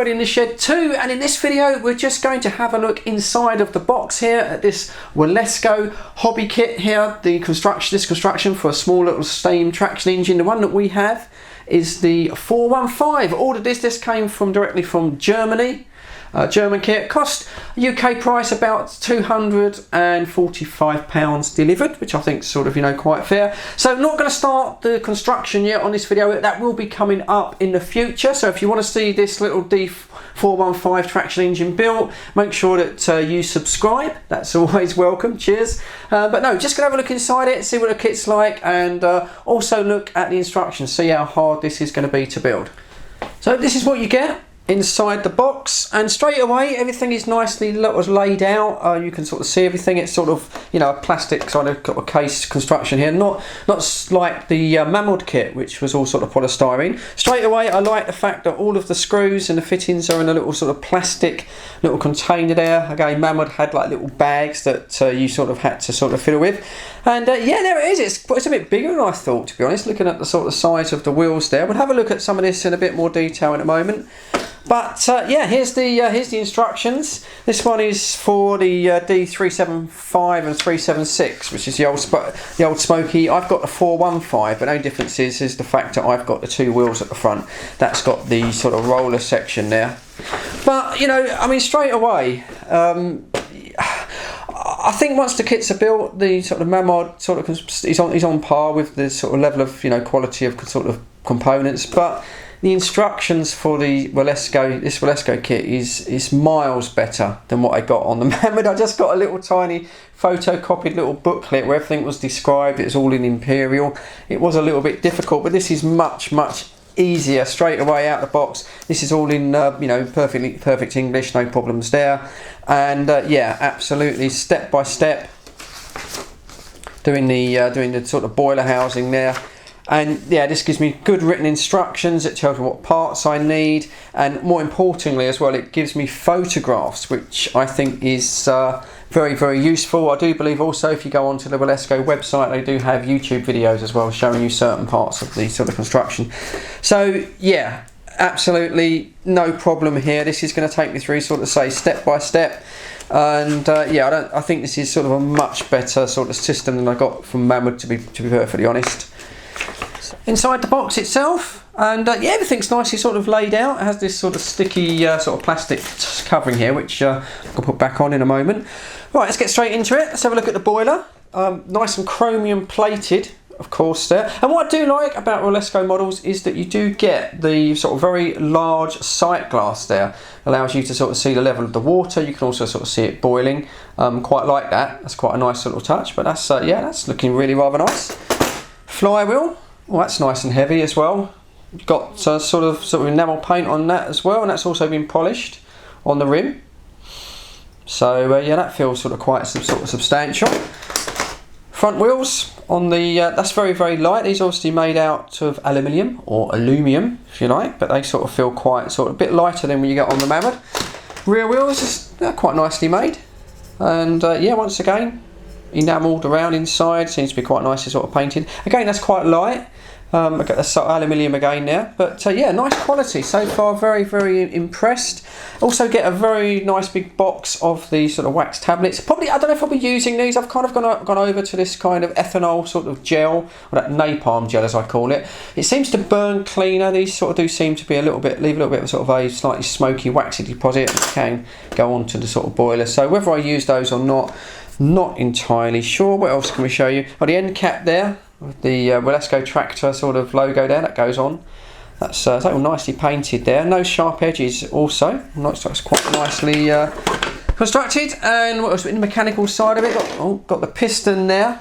Cody in the Shed 2, and in this video we're just going to have a look inside of the box here at this Wilesco hobby kit here. This construction for a small little steam traction engine. The one that we have is the 415. Ordered this came directly from Germany. German kit, cost UK price about £245 delivered, which I think is sort of, you know, quite fair. So not going to start the construction yet on this video. That will be coming up in the future. So if you want to see this little D415 traction engine built, make sure that you subscribe. That's always welcome. Cheers. But no, just going to have a look inside it, see what the kit's like, and also look at the instructions, see how hard this is going to be to build. So this is what you get inside the box, and straight away everything is nicely laid out. You can sort of see everything. It's sort of, you know, a plastic kind of case construction here, not like the Mammoth kit, which was all sort of polystyrene. Straight away I like the fact that all of the screws and the fittings are in a little sort of plastic little container there. Again, Mammoth had like little bags that you sort of had to sort of fiddle with, and yeah, there it is. It's a bit bigger than I thought, to be honest, looking at the sort of size of the wheels there. We'll have a look at some of this in a bit more detail in a moment. But yeah, here's the instructions. This one is for the D375 and 376, which is the old Smoky. I've got the 415, but no difference is the fact that I've got the two wheels at the front. That's got the sort of roller section there. But, you know, I mean, straight away, I think once the kits are built, the sort of Mammoth sort of is on par with the sort of level of, you know, quality of sort of components. But the instructions for the Wilesco kit is miles better than what I got on the Mammoth. I just got a little tiny photocopied little booklet where everything was described. It was all in Imperial. It was a little bit difficult, but this is much easier straight away out of the box. This is all in you know, perfect English, no problems there. And yeah, absolutely step by step doing the sort of boiler housing there. And yeah, this gives me good written instructions. It tells me what parts I need, and more importantly as well, it gives me photographs, which I think is very useful. I do believe also if you go onto the Wilesco website, they do have YouTube videos as well showing you certain parts of the sort of construction. So yeah, absolutely no problem here. This is going to take me through sort of say step by step. And yeah, I think this is sort of a much better sort of system than I got from Mammoth, to be perfectly honest. Inside the box itself, and yeah, everything's nicely sort of laid out. It has this sort of sticky sort of plastic covering here, which I'll put back on in a moment. Right, let's get straight into it. Let's have a look at the boiler. Nice and chromium plated, of course, there. And what I do like about Wilesco models is that you do get the sort of very large sight glass there. Allows you to sort of see the level of the water. You can also sort of see it boiling. Quite like that. That's quite a nice little touch. But that's yeah, that's looking really rather nice. Flywheel. Well, that's nice and heavy as well. Got sort of enamel paint on that as well, and that's also been polished on the rim. So yeah, that feels sort of quite sort of substantial. Front wheels on the that's very light. These are obviously made out of aluminium or aluminum, if you like, but they sort of feel quite sort of a bit lighter than when you get on the Mammoth. Rear wheels, they're quite nicely made, and yeah, once again, enamelled around inside, seems to be quite nicely sort of painted. Again, that's quite light. I've got the sort of aluminium again there, but yeah, nice quality so far. Very impressed. Also get a very nice big box of the sort of wax tablets. Probably, I don't know if I'll be using these. I've kind of gone over to this kind of ethanol sort of gel, or that napalm gel as I call it. It seems to burn cleaner. These sort of do seem to be leave a little bit of a sort of a slightly smoky, waxy deposit, and can go onto the sort of boiler. So whether I use those or not entirely sure. What else can we show you? Oh, the end cap there with the Wilesco Tractor sort of logo there, that goes on. That's all nicely painted there. No sharp edges also. That's quite nicely constructed. And what else? In the mechanical side of it, got the piston there.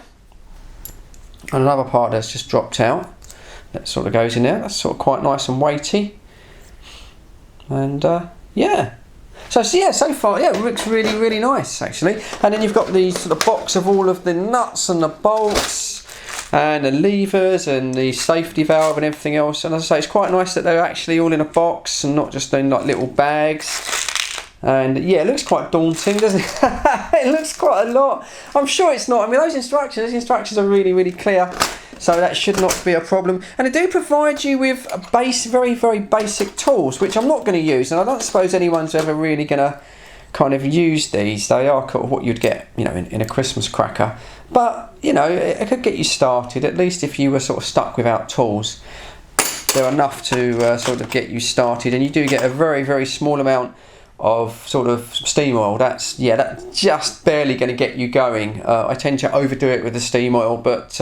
And another part that's just dropped out. That sort of goes in there. That's sort of quite nice and weighty. And yeah. So yeah, so far, yeah, it looks really nice actually. And then you've got the sort of box of all of the nuts and the bolts and the levers and the safety valve and everything else. And as I say, it's quite nice that they're actually all in a box and not just in like little bags. And yeah, it looks quite daunting, doesn't it? It looks quite a lot. I'm sure it's not. I mean, those instructions are really clear. so that should not be a problem. And they do provide you with a very, very basic tools, which I'm not going to use, and I don't suppose anyone's ever really going to kind of use these. They are kind of what you'd get, you know, in a Christmas cracker, but you know, it could get you started, at least if you were sort of stuck without tools. They're enough to sort of get you started, and you do get a very, very small amount of sort of steam oil. That's just barely going to get you going. I tend to overdo it with the steam oil, but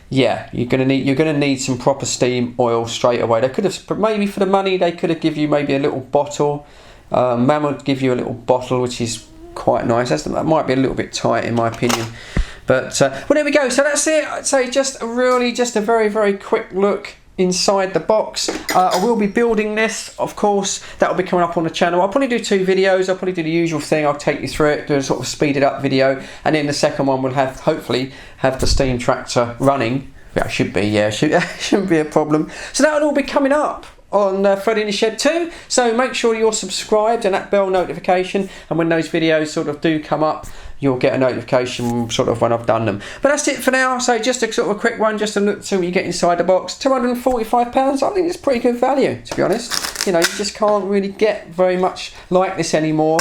yeah, you're going to need some proper steam oil straight away. They could have, maybe for the money, they could have give you maybe a little bottle. Mam would give you a little bottle, which is quite nice. That might be a little bit tight in my opinion, but well, there we go. So that's it. I'd say just a very, very quick look inside the box. I will be building this, of course. That will be coming up on the channel. I'll probably do 2 videos. I'll probably do the usual thing. I'll take you through it, do a sort of speeded up video, and then the second one will hopefully have the steam tractor running. Yeah, it should be. Yeah, shouldn't be a problem. So that will all be coming up on Fred in the Shed 2. So make sure you're subscribed and that bell notification, and when those videos sort of do come up, you'll get a notification sort of when I've done them. But that's it for now. So just a sort of a quick one, just to look see what you get inside the box. £245. I think it's pretty good value, to be honest. You know, you just can't really get very much like this anymore.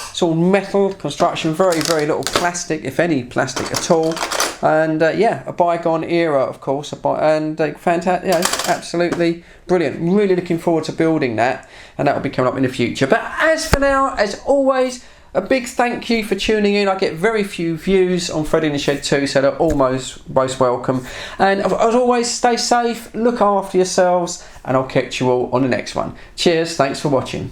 It's all metal construction, very, very little plastic, if any plastic at all. And yeah, a bygone era, of course, and fantastic, you know, absolutely brilliant. Really looking forward to building that, and that will be coming up in the future. But as for now, as always, a big thank you for tuning in. I get very few views on Fred in the Shed 2, so they're almost most welcome. And as always, stay safe, look after yourselves, and I'll catch you all on the next one. Cheers, thanks for watching.